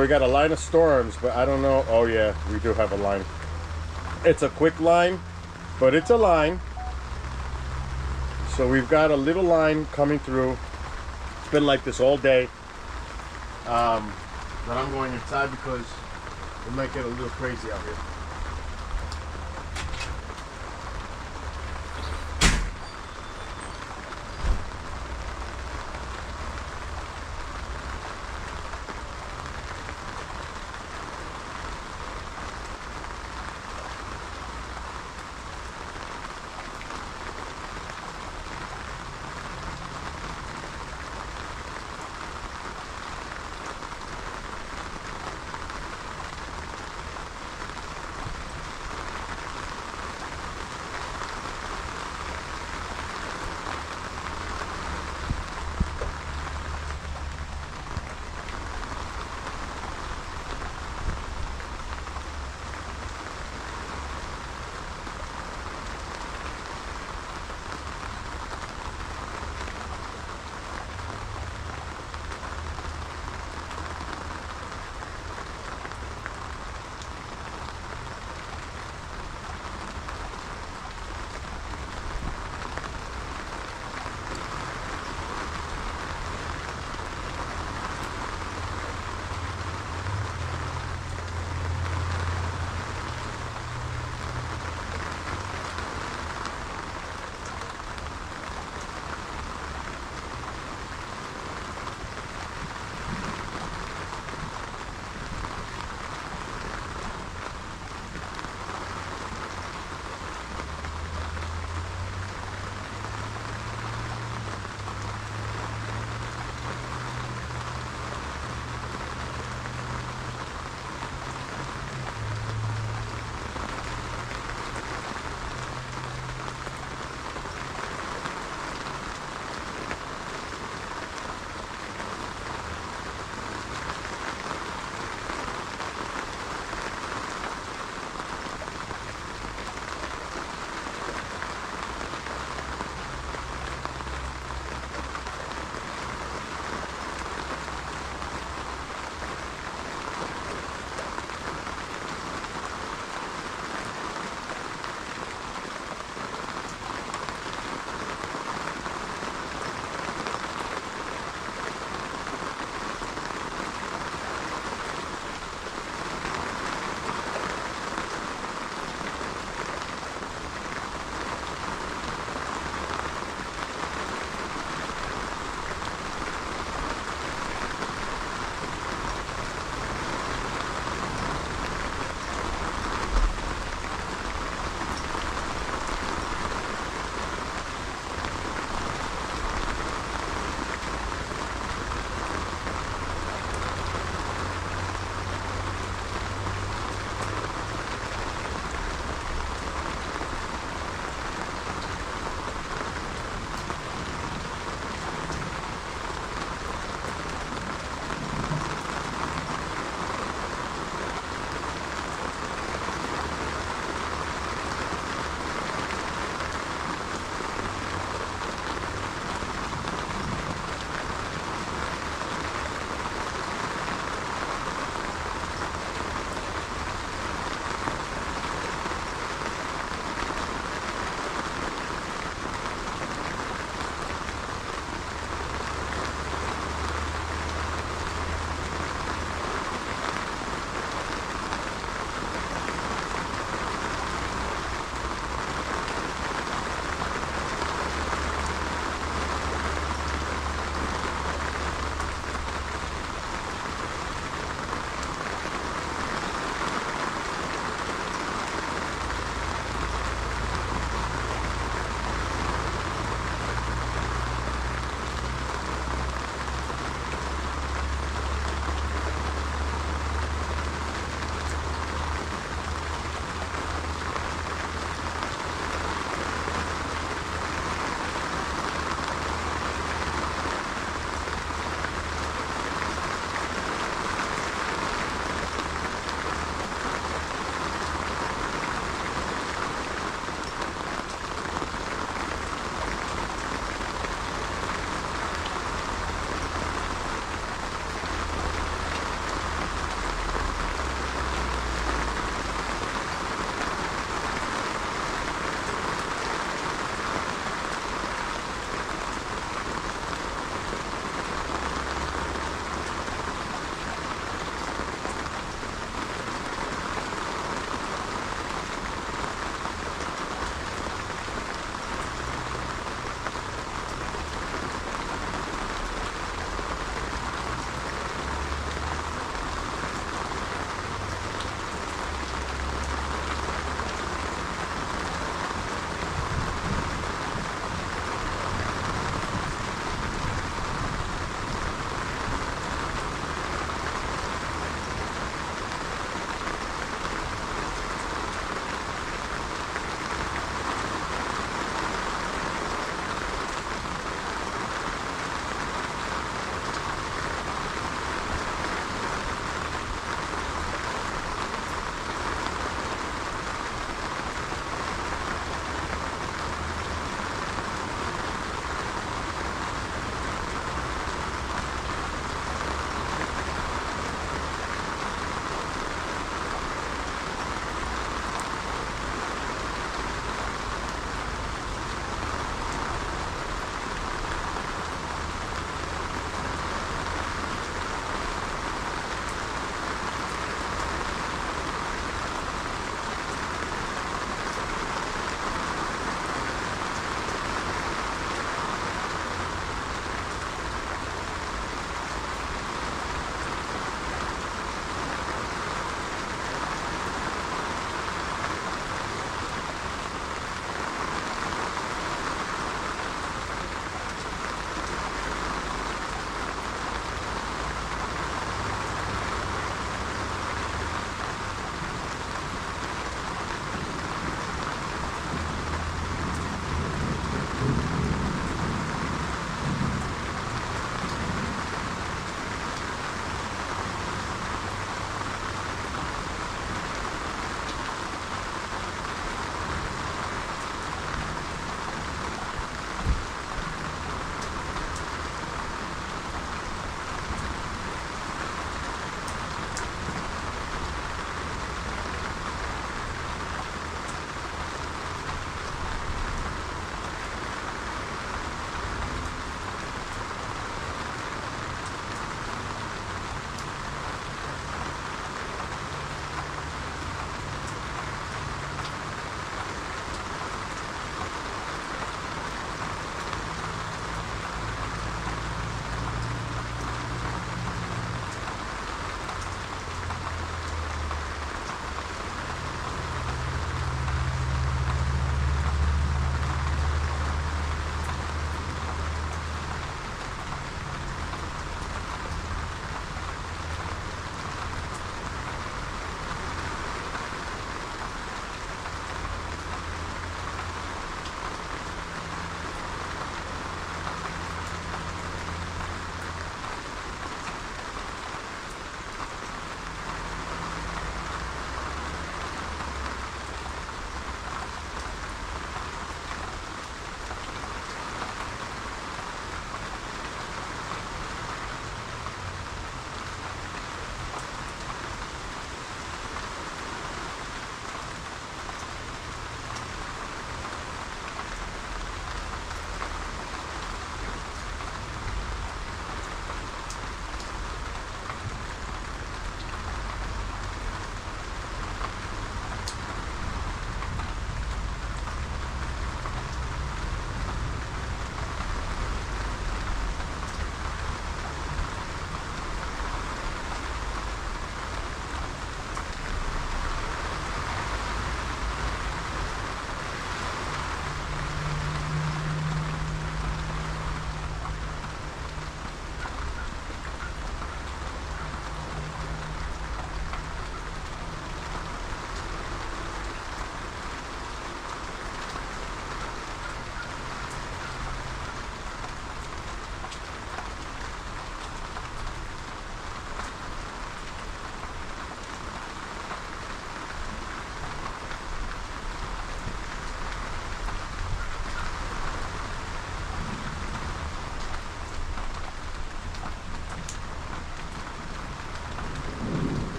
We got a line of storms, but I don't know. Oh yeah, we do have a line. It's a quick line, but it's a line. So we've got a little line coming through. It's been like this all day. But I'm going inside because it might get a little crazy out here.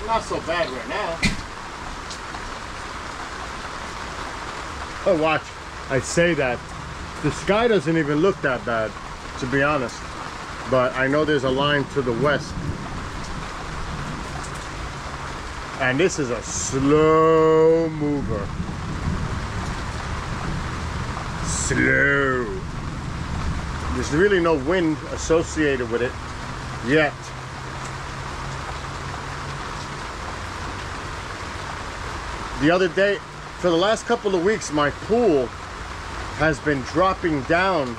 not so bad right now. Oh, watch. I say that. The sky doesn't even look that bad, to be honest. But I know there's a line to the west. And this is a slow mover. Slow. There's really no wind associated with it yet. The other day, for the last couple of weeks, my pool has been dropping down,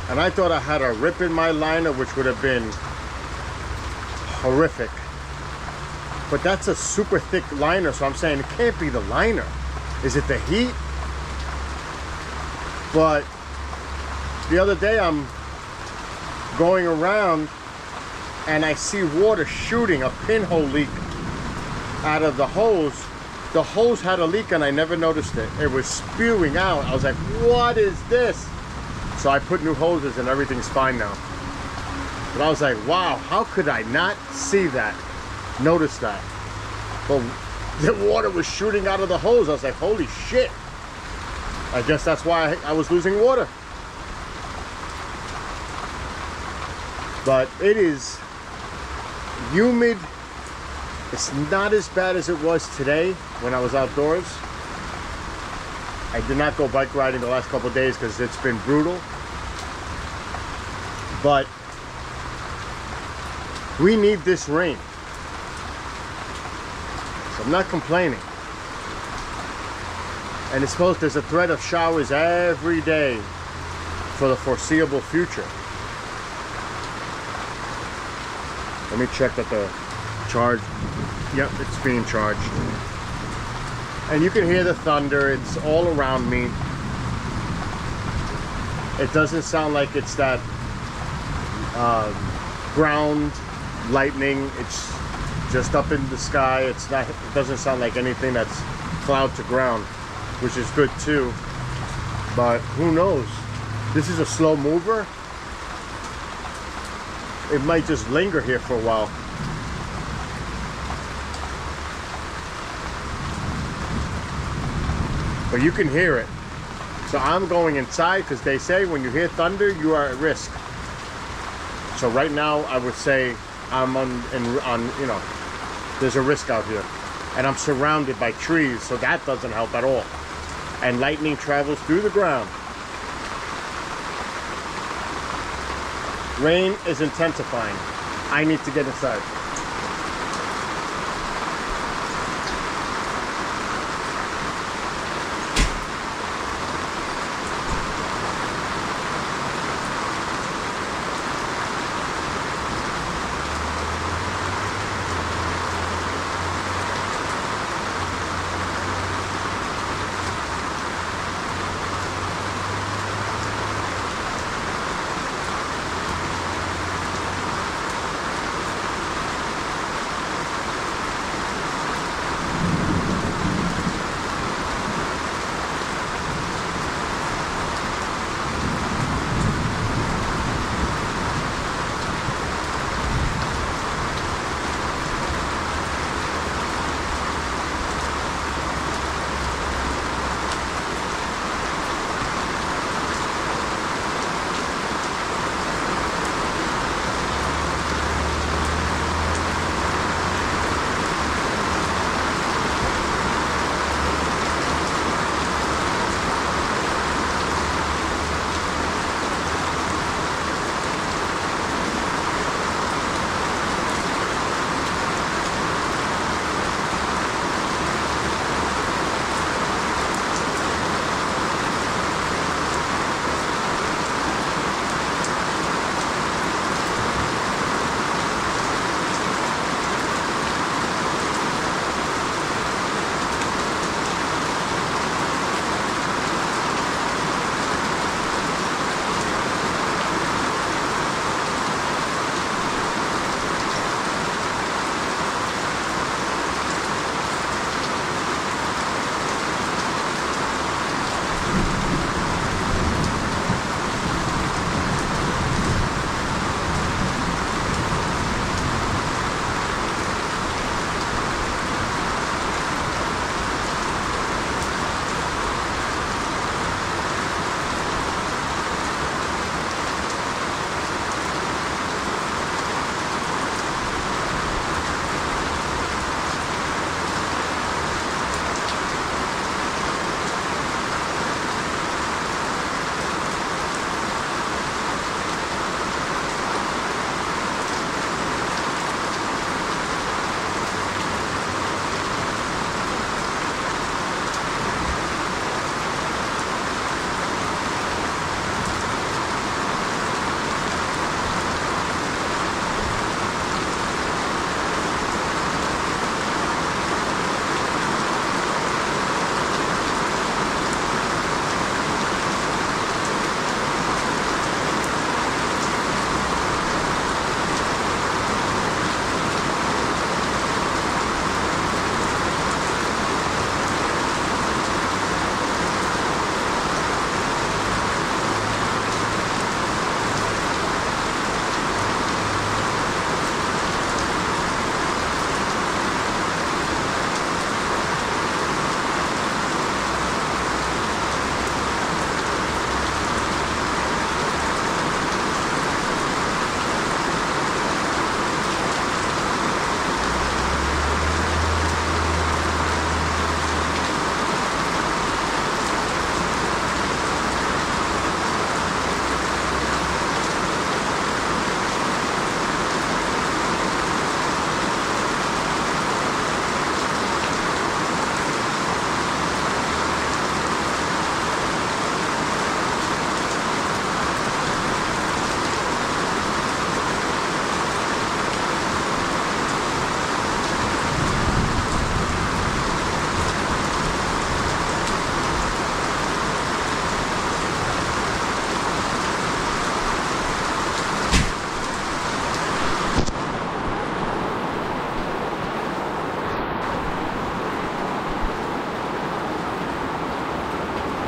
and I thought I had a rip in my liner, which would have been horrific. But that's a super thick liner, so I'm saying it can't be the liner. Is it the heat? But the other day I'm going around and I see water shooting, a pinhole leak out of the hose. The hose had a leak and I never noticed it. It was spewing out. I was like, what is this? So I put new hoses and everything's fine now. But I was like, wow, how could I not see that? Notice that? But the water was shooting out of the hose. I was like, holy shit. I guess that's why I was losing water. But it is humid. It's not as bad as it was today when I was outdoors. I did not go bike riding the last couple of days because it's been brutal. But we need this rain. So I'm not complaining. And it's supposed, there's a threat of showers every day for the foreseeable future. Let me check that the charge, yep, it's being charged. And you can hear the thunder, it's all around me. It doesn't sound like it's that ground lightning, it's just up in the sky. It's not, it doesn't sound like anything that's cloud to ground, which is good too. But who knows? This is a slow mover. It might just linger here for a while. But you can hear it. So I'm going inside because they say when you hear thunder, you are at risk. So right now, I would say I'm on, you know, there's a risk out here. And I'm surrounded by trees, so that doesn't help at all. And lightning travels through the ground. Rain is intensifying. I need to get inside.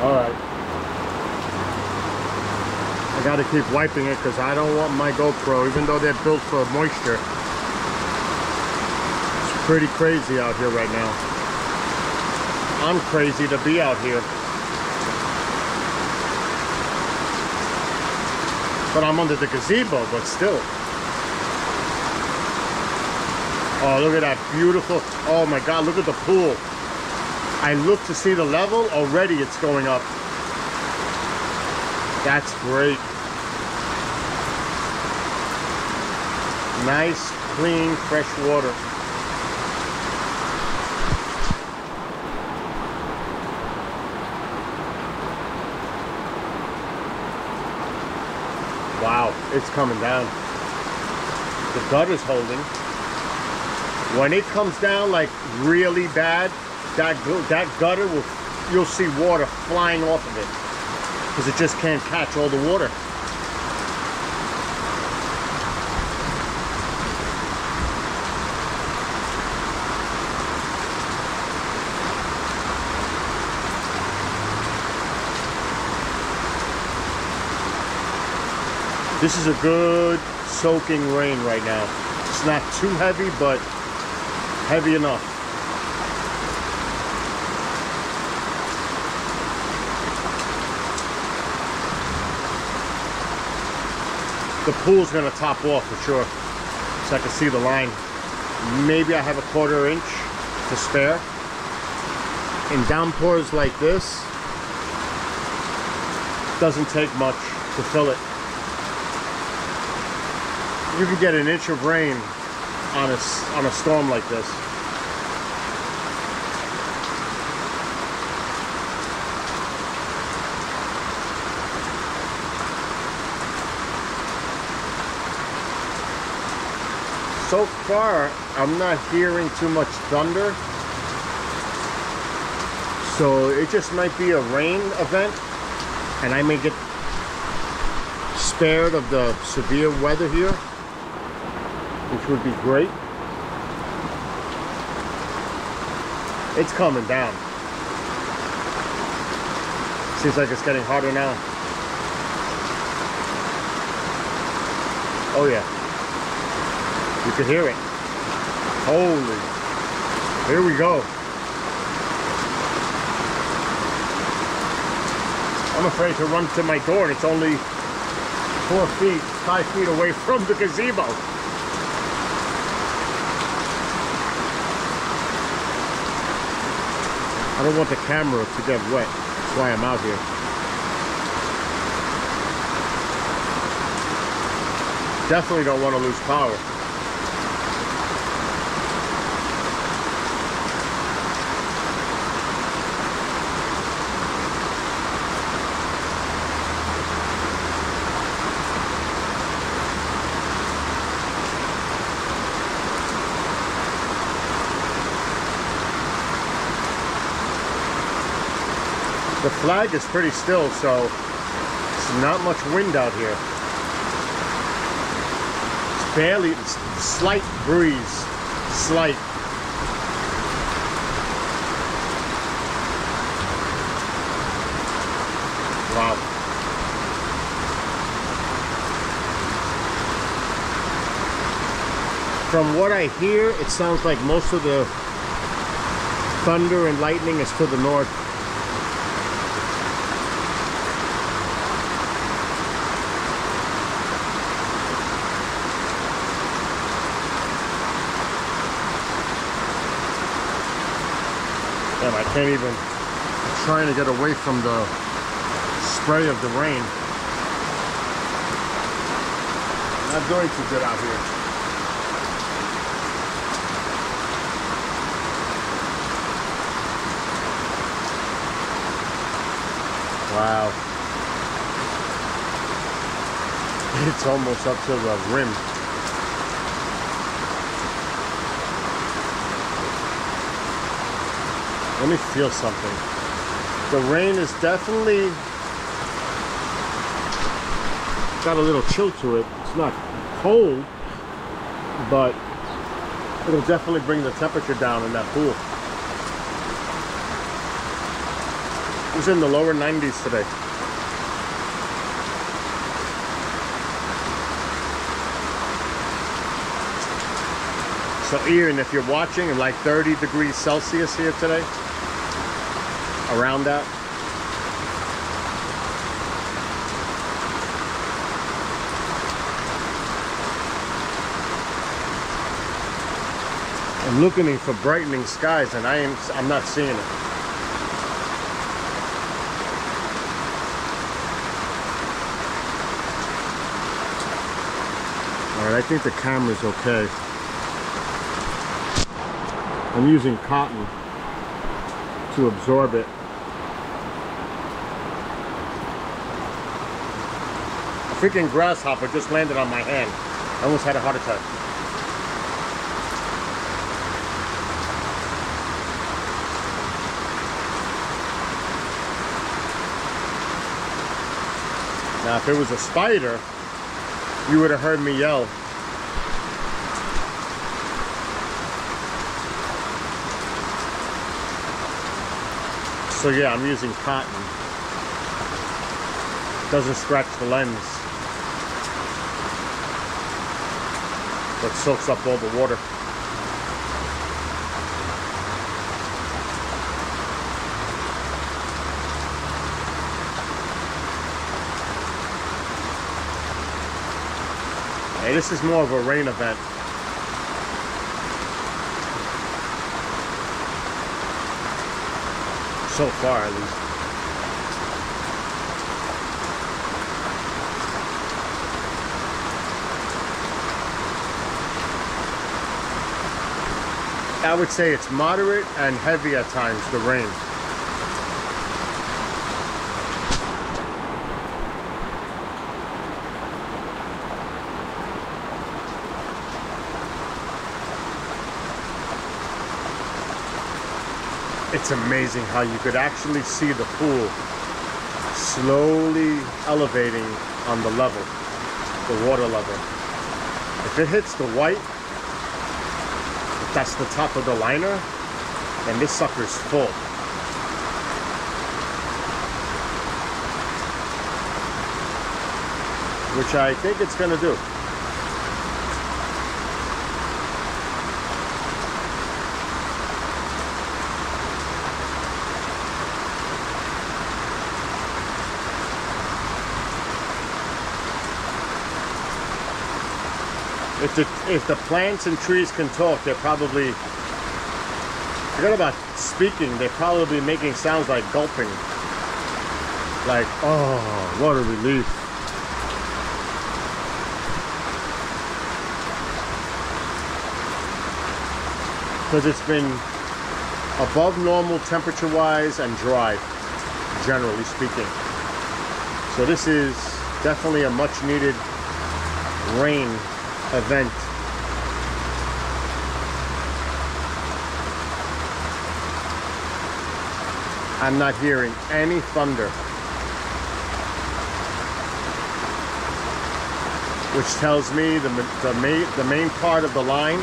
All right. I got to keep wiping it because I don't want my GoPro, even though they're built for moisture. It's pretty crazy out here right now. I'm crazy to be out here. But I'm under the gazebo, but still. Oh, look at that beautiful, oh my God, look at the pool. I look to see the level, already it's going up. That's great. Nice, clean, fresh water. Wow, it's coming down. The gutter's holding. When it comes down like really bad, that gutter will, you'll see water flying off of it because it just can't catch all the water. This is a good soaking rain right now. It's not too heavy, but heavy enough. The pool's gonna top off for sure, so I can see the line. Maybe I have a 1/4 inch to spare. In downpours like this, doesn't take much to fill it. You can get 1 inch of rain on a storm like this. So far, I'm not hearing too much thunder. So it just might be a rain event, and I may get spared of the severe weather here, which would be great. It's coming down. Seems like it's getting harder now. Oh yeah. You can hear it. Holy. Here we go. I'm afraid to run to my door, and it's only 5 feet away from the gazebo. I don't want the camera to get wet. That's why I'm out here. Definitely don't want to lose power. The flag is pretty still, so it's not much wind out here. It's barely, it's slight breeze, slight. Wow. From what I hear, it sounds like most of the thunder and lightning is to the north. Damn, I can't even, I'm trying to get away from the spray of the rain. Not doing too good out here. Wow. It's almost up to the rim. Let me feel something. The rain is definitely got a little chill to it. It's not cold, but it'll definitely bring the temperature down in that pool. was in the lower 90s today. So even if you're watching, like 30 degrees Celsius here today, around that. I'm looking for brightening skies and I'm not seeing it. All right, I think the camera's okay. I'm using cotton to absorb it. A freaking grasshopper just landed on my hand. I almost had a heart attack. Now, if it was a spider, you would have heard me yell. So yeah, I'm using cotton. Doesn't scratch the lens, but soaks up all the water. Hey, this is more of a rain event. So far, at least. I would say it's moderate and heavy at times, the rain. It's amazing how you could actually see the pool slowly elevating on the level, the water level. If it hits the white, if that's the top of the liner, then this sucker's full. Which I think it's gonna do. If the plants and trees can talk, they're probably, forget about speaking, they're probably making sounds like gulping. Like, oh, what a relief. Because it's been above normal temperature-wise and dry, generally speaking. So this is definitely a much-needed rain event. I'm not hearing any thunder, which tells me the main part of the line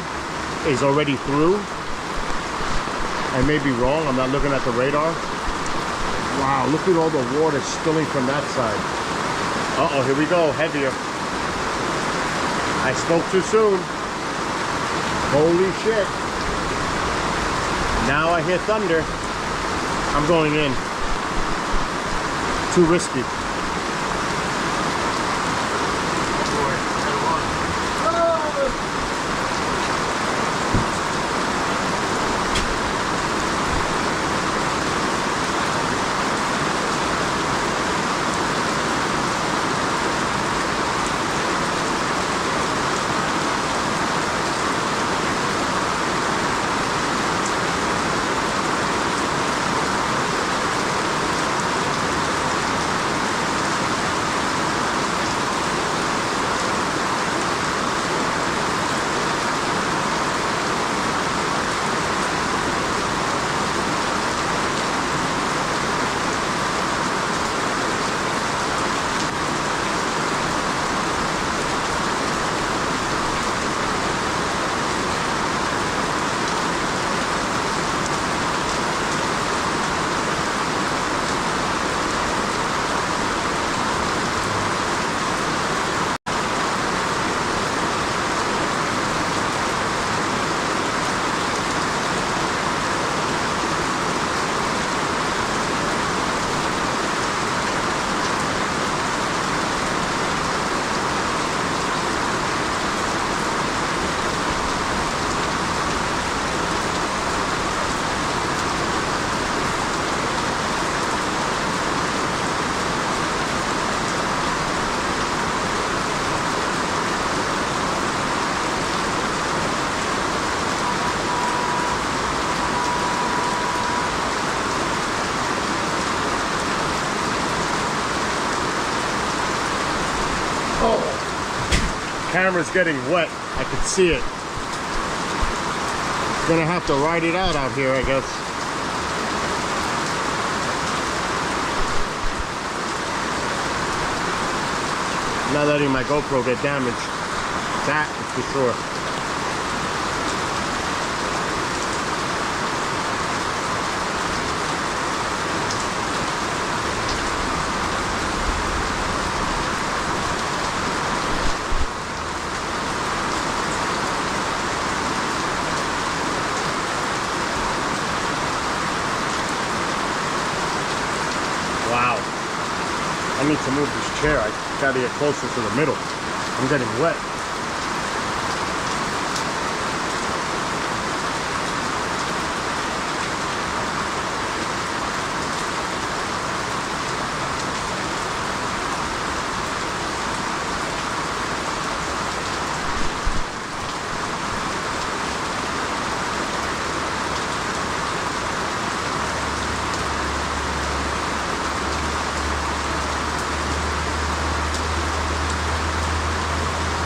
is already through. I may be wrong, I'm not looking at the radar. Wow, look at all the water spilling from that side. Uh-oh, here we go, heavier. I spoke too soon. Holy shit. Now I hear thunder. I'm going in. Too risky. camera's getting wet. I can see it. Gonna have to ride it out here, I guess. Not letting my GoPro get damaged. That is for sure. Wow. I need to move this chair. I gotta get closer to the middle. I'm getting wet.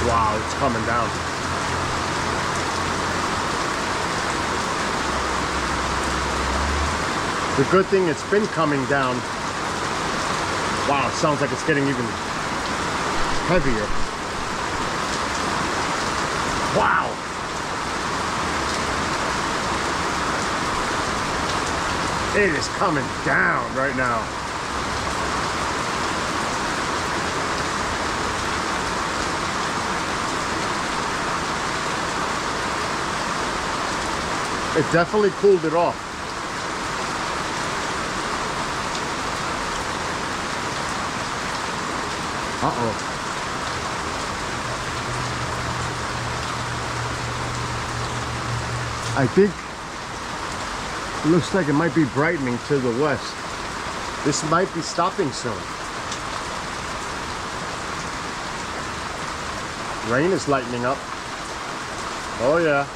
Wow, it's coming down. The good thing, it's been coming down. Wow, it sounds like it's getting even heavier. Wow. It is coming down right now. It definitely cooled it off. Uh-oh. I think it looks like it might be brightening to the west. This might be stopping soon. Rain is lightening up. Oh yeah.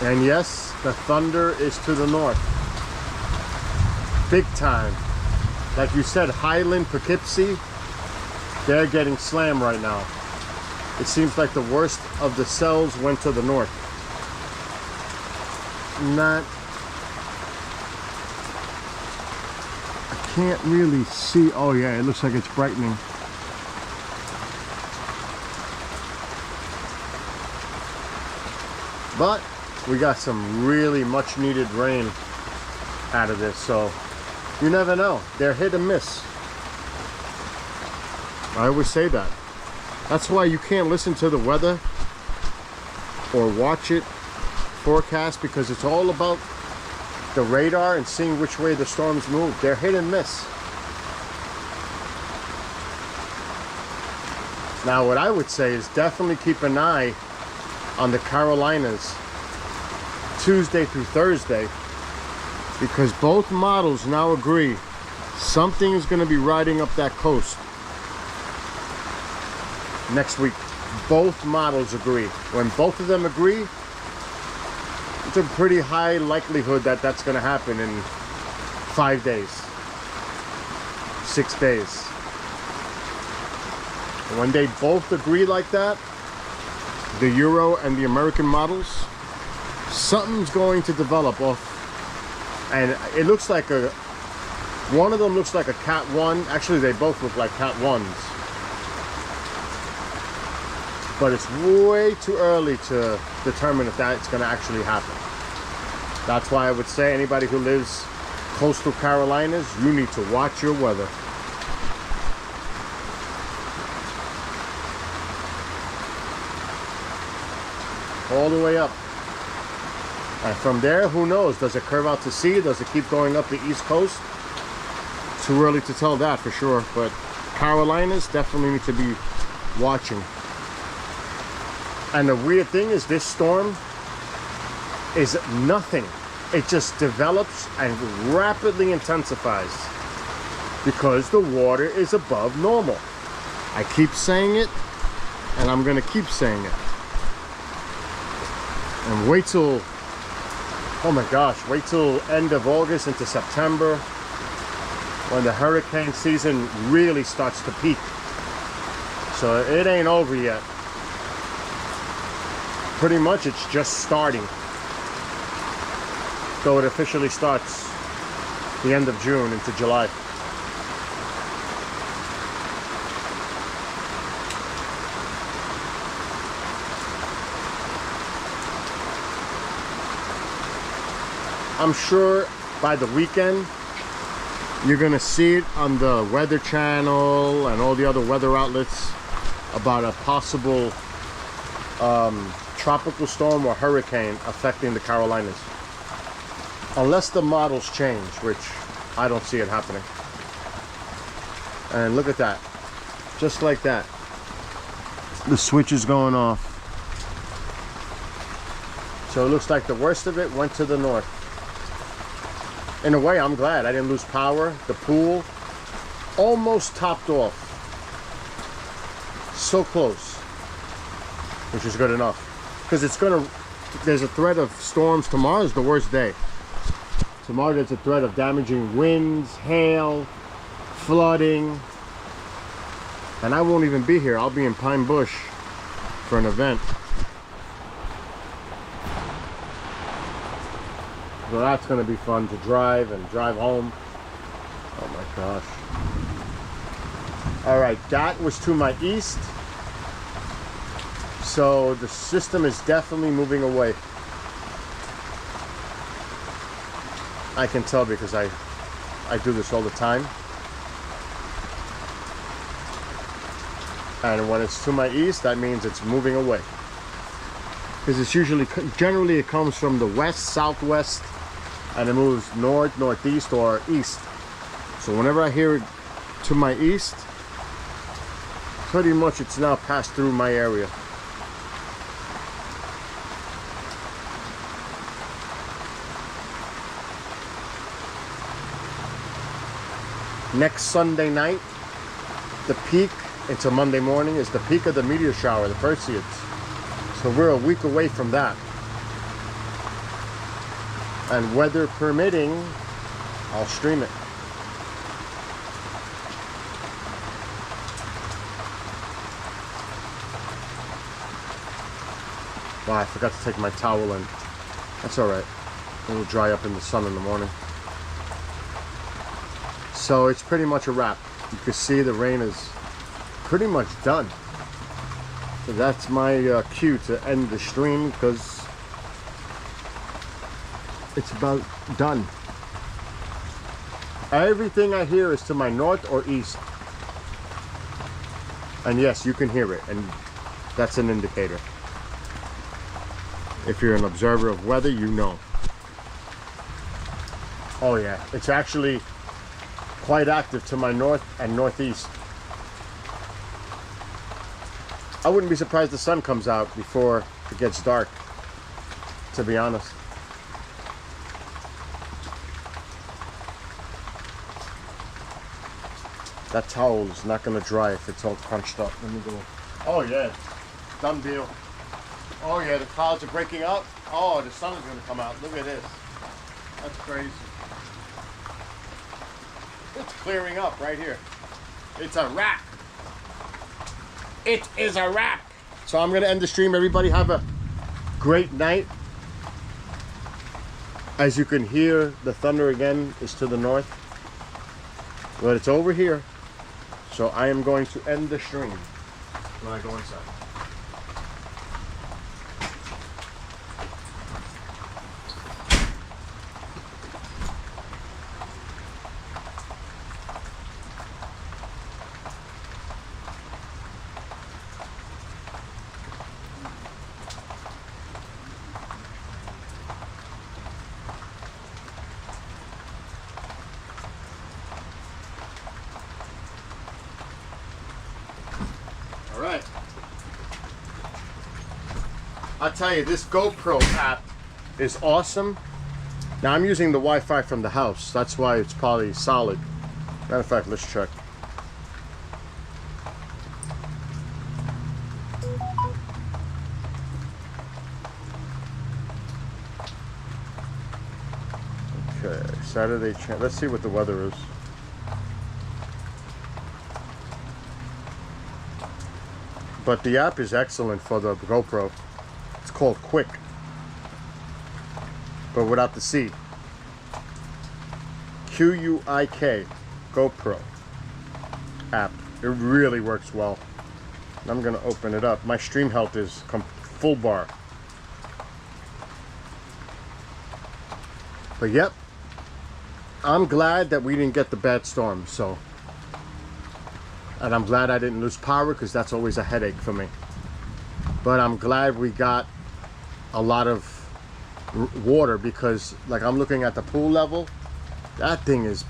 And yes, the thunder is to the north. Big time. Like you said, Highland, Poughkeepsie, they're getting slammed right now. It seems like the worst of the cells went to the north. Not... I can't really see. Oh yeah, it looks like it's brightening. But we got some really much needed rain out of this, so you never know. They're hit and miss. I always say that. That's why you can't listen to the weather or watch it forecast, because it's all about the radar and seeing which way the storms move. They're hit and miss. Now what I would say is definitely keep an eye on the Carolinas Tuesday through Thursday, because both models now agree something is going to be riding up that coast next week. Both models agree. When both of them agree, it's a pretty high likelihood that that's going to happen in 5 days, 6 days. And when they both agree like that, the Euro and the American models, something's going to develop off, and it looks like one of them looks like a Cat 1. Actually, they both look like Cat 1s. But it's way too early to determine if that's going to actually happen. That's why I would say anybody who lives coastal Carolinas, you need to watch your weather. All the way up. And from there, who knows? Does it curve out to sea? Does it keep going up the East Coast? Too early to tell that for sure. But Carolinas definitely need to be watching. And the weird thing is, this storm is nothing. It just develops and rapidly intensifies because the water is above normal. I keep saying it, And I'm gonna keep saying it. And wait till, oh my gosh, wait till end of August into September when the hurricane season really starts to peak. So it ain't over yet. Pretty much it's just starting. So it officially starts the end of June into July. I'm sure by the weekend you're gonna see it on the Weather Channel and all the other weather outlets about a possible tropical storm or hurricane affecting the Carolinas. Unless the models change, which I don't see it happening. And look at that. Just like that. The switch is going off. So it looks like the worst of it went to the north. In a way, I'm glad I didn't lose power. The pool almost topped off. So close. Which is good enough. Because it's gonna, there's a threat of storms. Tomorrow's the worst day. Tomorrow there's a threat of damaging winds, hail, flooding. And I won't even be here. I'll be in Pine Bush for an event. So that's going to be fun to drive and drive home. Oh my gosh. All right, that was to my east. So the system is definitely moving away. I can tell because I do this all the time. And when it's to my east, that means it's moving away. Because it's usually, generally it comes from the west, southwest, and it moves north, northeast, or east. So whenever I hear it to my east, pretty much it's now passed through my area. Next Sunday night, the peak into Monday morning is the peak of the meteor shower, the Perseids. So we're a week away from that. And weather permitting, I'll stream it. Wow, I forgot to take my towel in. That's all right. It'll dry up in the sun in the morning. So it's pretty much a wrap. You can see the rain is pretty much done. So that's my cue to end the stream because it's about done. Everything I hear is to my north or east. And yes, you can hear it, and that's an indicator. If you're an observer of weather, you know. Oh yeah, it's actually quite active to my north and northeast. I wouldn't be surprised the sun comes out before it gets dark, to be honest. That towel is not going to dry if it's all crunched up. Let me go. Oh yeah, done deal. Oh yeah, the clouds are breaking up. Oh, the sun is going to come out. Look at this. That's crazy. It's clearing up right here. It's a wrap. It is a wrap. So I'm going to end the stream. Everybody have a great night. As you can hear, the thunder again is to the north. But it's over here. So I am going to end the stream when I go inside. Alright. I'll tell you, this GoPro app is awesome. Now I'm using the Wi-Fi from the house. That's why it's probably solid. Matter of fact, let's check. Okay, Saturday. Let's see what the weather is. But the app is excellent for the GoPro. It's called Quick, but without the C. Q-U-I-K, GoPro app. It really works well. I'm gonna open it up. My stream health is full bar. But yep, I'm glad that we didn't get the bad storm. So, and I'm glad I didn't lose power, because that's always a headache for me. But I'm glad we got a lot of water, because like I'm looking at the pool level, that thing is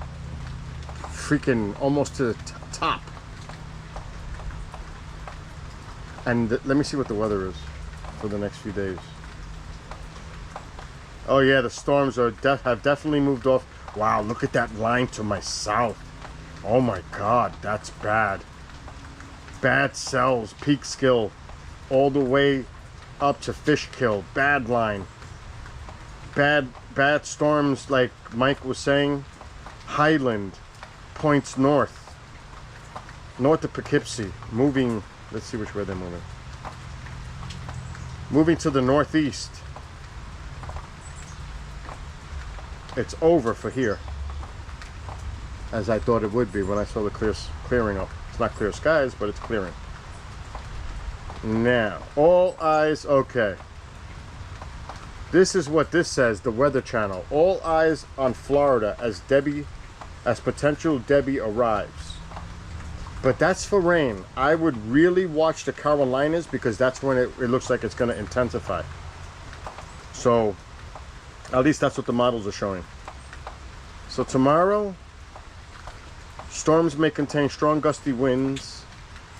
freaking almost to the top. And let me see what the weather is for the next few days. Oh yeah, the storms are have definitely moved off. Wow, look at that line to my south. Oh my God, that's bad. Bad cells, Peekskill, all the way up to Fishkill. Bad line. Bad storms, like Mike was saying. Highland points north of Poughkeepsie, moving. Let's see which way they're moving. Moving to the northeast. It's over for here, as I thought it would be when I saw the clearing up. It's not clear skies, but it's clearing. Now, all eyes, okay. This is what this says, the Weather Channel. All eyes on Florida as potential Debbie arrives. But that's for rain. I would really watch the Carolinas, because that's when it looks like it's going to intensify. So, at least that's what the models are showing. So tomorrow, storms may contain strong gusty winds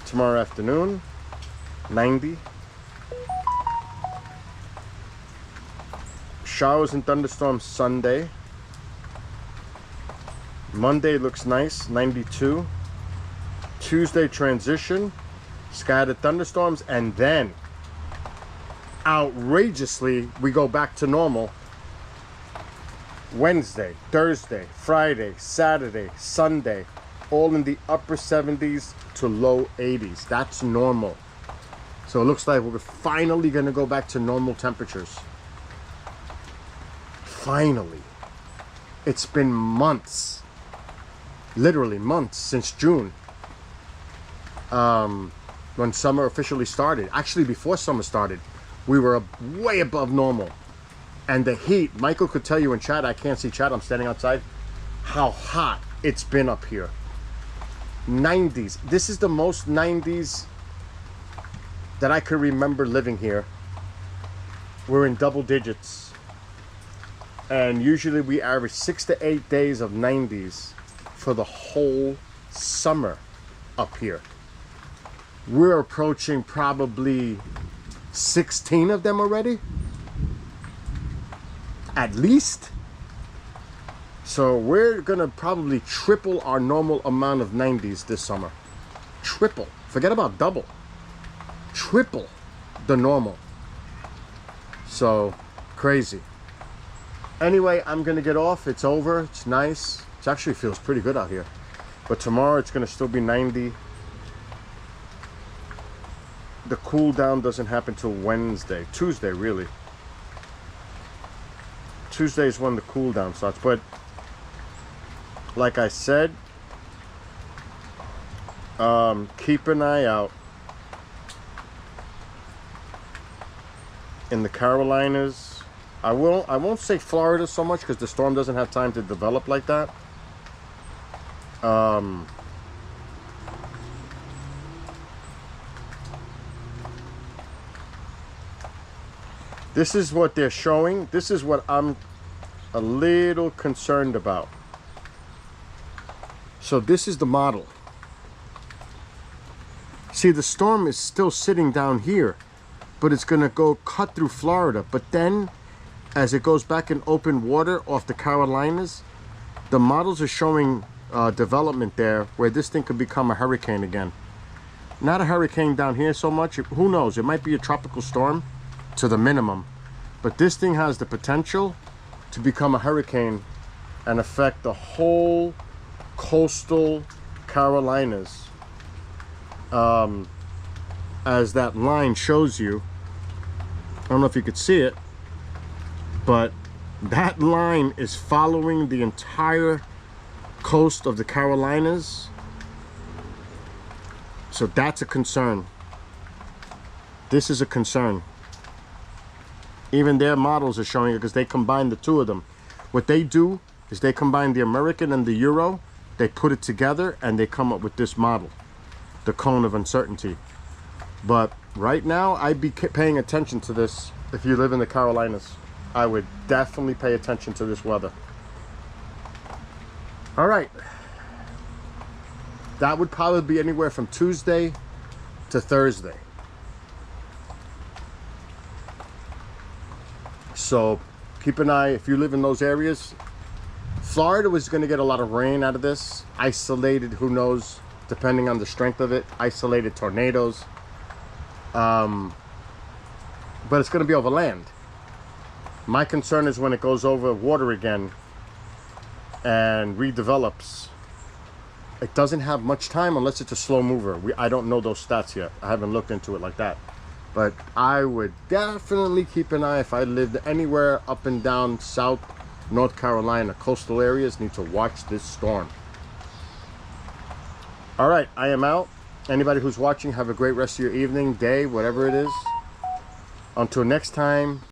tomorrow afternoon, 90. Showers and thunderstorms Sunday. Monday looks nice, 92. Tuesday transition, scattered thunderstorms, and then outrageously we go back to normal. Wednesday, Thursday, Friday, Saturday, Sunday, all in the upper 70s to low 80s. That's normal. So it looks like we're finally going to go back to normal temperatures. Finally. It's been months, literally months, since June, when summer officially started. Actually, before summer started, we were way above normal. And the heat, Michael could tell you in chat, I can't see chat, I'm standing outside, how hot it's been up here. 90s. This is the most 90s that I could remember living here. We're in double digits. And usually we average 6 to 8 days of 90s for the whole summer up here. We're approaching probably 16 of them already. At least. So we're gonna probably triple our normal amount of 90s this summer. Triple. Forget about double. Triple the normal. So crazy. Anyway, I'm gonna get off. It's over. It's nice. It actually feels pretty good out here. But tomorrow it's gonna still be 90. The cool down doesn't happen till Wednesday. Tuesday, really. Tuesday is when the cool down starts. But like I said, keep an eye out in the Carolinas. I won't say Florida so much, because the storm doesn't have time to develop like that. This is what they're showing. This is what I'm a little concerned about. So this is the model. See, the storm is still sitting down here, but it's going to go cut through Florida. But then, as it goes back in open water off the Carolinas, the models are showing development there where this thing could become a hurricane again. Not a hurricane down here so much. Who knows? It might be a tropical storm to the minimum. But this thing has the potential to become a hurricane and affect the whole coastal Carolinas. As that line shows you, I don't know if you could see it, but that line is following the entire coast of the Carolinas. So that's a concern. This is a concern. Even their models are showing it because they combine the two of them. What they do is they combine the American and the Euro, they put it together and they come up with this model, the cone of uncertainty. But right now, I'd be paying attention to this. If you live in the Carolinas, I would definitely pay attention to this weather. All right. That would probably be anywhere from Tuesday to Thursday. So keep an eye, if you live in those areas. Florida was going to get a lot of rain out of this. Isolated, who knows, depending on the strength of it, isolated tornadoes. But it's going to be over land. My concern is when it goes over water again and redevelops. It doesn't have much time unless it's a slow mover. I don't know those stats yet. I haven't looked into it like that. But I would definitely keep an eye if I lived anywhere up and down South North Carolina. Coastal areas need to watch this storm. All right, I am out. Anybody who's watching, have a great rest of your evening, day, whatever it is. Until next time.